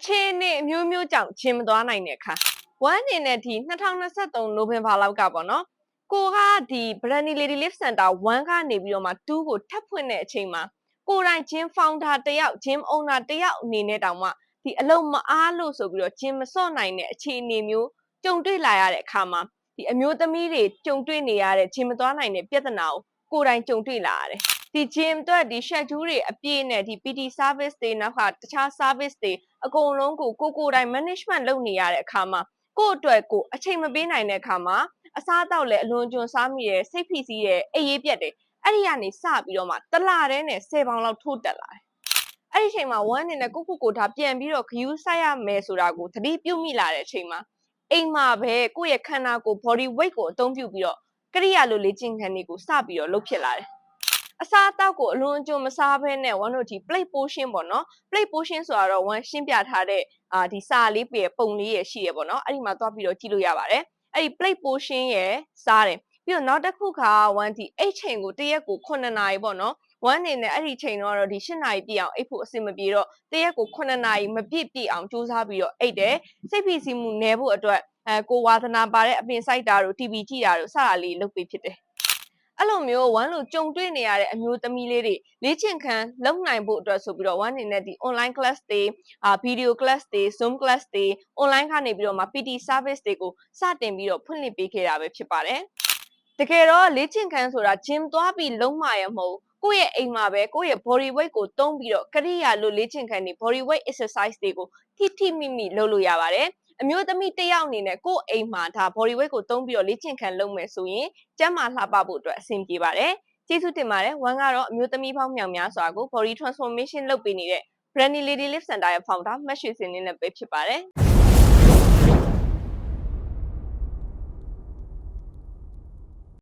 အခြေအနေအမျိုးမျိုးကြောင့်ဂျင်မသွားနိုင်တဲ့အခါဝမ်းအနေနဲ့ဒီ2023နိုဝင်ဘာလောက်ကပေါ့နော်ကိုကဒီ Brandny Lady Lift Center 1ကနေပြီးတော့မှ2ကိုထပ်ဖွင့်တဲ့အချိန်မှာကိုယ်တိုင်ဂျင်ဖောင်ဒါတယောက်ဂျင်အုံနာတယောက်အနေနဲ့တောင်မှဒီအလုံးမအားလို့ဆိုပြီးတော့ဂျင်မစော့နိုင်တဲ့အခြေအနေမျိုးကြုံတွေ့လာရတဲ့အခါမှာဒီအမျိုးသမီးတွေကြုံတွေ့နေရတဲ့ဂျင်မသွားနိုင်တဲ့ပြဿနာကိုကိုယ်တိုင်ကြုံတွေ့လာရတယ်ဒီဂျင်အတွက်ဒီ schedule တွေအပြည့်နဲ့ဒီ PT service တွေနောက်ကတခြား service တွေအကုန်လုံးကိုကိုယ်တိုင် management လုပ်နေရတဲ့အခါမှာကိုယ့်အတွက်ကိုအချိန်မပေးနိုင်တဲ့အခါမှာအစားအသောက်လည်းအလွန်ကျွံစားမိတယ်စိတ်ဖိစီးတယ်အိပ်ရေးပြတ်တယ်အဲ့ဒီကနေစပြီးတော့မှတလတည်းနဲ့10ပေါင်လောက်ထိုးတက်လာတယ်အဲ့ဒီအချိန်မှာဝမ်းအနေနဲ့ကိုထားပြန်ပြီးတော့ခယူးဆိုင်ရမယ်ဆိုတာကိုသတိပြုမိလာတဲ့အချိန်မှာအိမ်မှာပဲကိုယ့်ရဲ့ခန္ဓာကိုယ် body weight ကိုအသုံးပြုပြီးတော့ကရိယာလိုလေ့ကျင့်ခန်းတွေကိုစပြီးတော့လုပ်ဖြစ်လာတယ်အစားအသောက်ကိုအလွန်အကျွံမစားဘဲနဲ့ဝမ်းတို့ဒီ plate portion ပေါ့နော် plate portion ဆိုတာတော့ဝမ်းရှင်းပြထားတဲ့ဒီစာလေးပုံလေးရရှိရပေါ့နော်အဲ့ဒီမှာသွားပြီးတော့ကြည့်လို့ရပါတယ်အဲ့ဒီ plate portion ရယ်စားတယ်ပြီးတော့နောက်တစ်ခုကဝမ်းဒီအိတ်ချိန်ကိုတစ်ရက်ကို9နာရီပေါ့နော်ဝမ်းနေနဲ့အဲ့ဒီချိန်တော့ဒီ10နာရီပြည့်အောင်အိတ်ဖို့အဆင်မပြေတော့တစ်ရက်ကို9နာရီမပြည့်အောင်ကြိုးစားပြီးတော့အိတ်တယ်စိတ်ဖိစီးမှုနည်းဖို့အတွက်ကိုဝါသနာပါတဲ့အပင်စိုက်တာတို့ TV ကြည့်တာတို့စတာလေးလုပ်ပေးဖြစ်တယ်အဲ့လိုမျိုးဝမ်းလိုကြုံတွေ့နေရတဲ့အမျိုးသမီးလေးတွေလေ့ကျင့်ခန်းလုပ်နိုင်ဖို့အတွက်ဆိုပြီးတော့ဝမ်းနေနဲ့ဒီ online class တွေvideo class တွေ zoom class တွေ online ကနေပြီးတော့မှ PT service တွေကိုစတင်ပြီးတော့ဖွင့်လှစ်ပေးခဲ့တာပဲဖြစ်ပါတယ်တကယ်တော့လေ့ကျင့်ခန်းဆိုတာ gym သွားပြီးလုံးမရမဟုတ်ကိုယ့်ရဲ့အိမ်မှာပဲကိုယ့်ရဲ့ body weight ကိုသုံးပြီးတော့ကရိယာလိုလေ့ကျင့်ခန်းတွေ body weight exercise တွေကိုထိမိလုပ်လို့ရပါတယ်အမျိုးသမီးတစ်ယောက်အနေနဲ့ကိုယ့်အိမ်မှာဒါ body weight ကိုသုံးပြီးတော့လေ့ကျင့်ခန်းလုပ်မယ်ဆိုရင်ကျန်းမာလှပဖို့အတွက်အဆင်ပြေပါတယ်ကျေးဇူးတင်ပါတယ်ဝမ်းကတော့အမျိုးသမီးပေါင်းမြောင်များစွာကို body transformation လုပ်ပေးနေတဲ့ Brandny Lady Lift Center ရဲ့ founder မတ်ရွှေစင်နေနဲ့ပဲဖြစ်ပါတယ်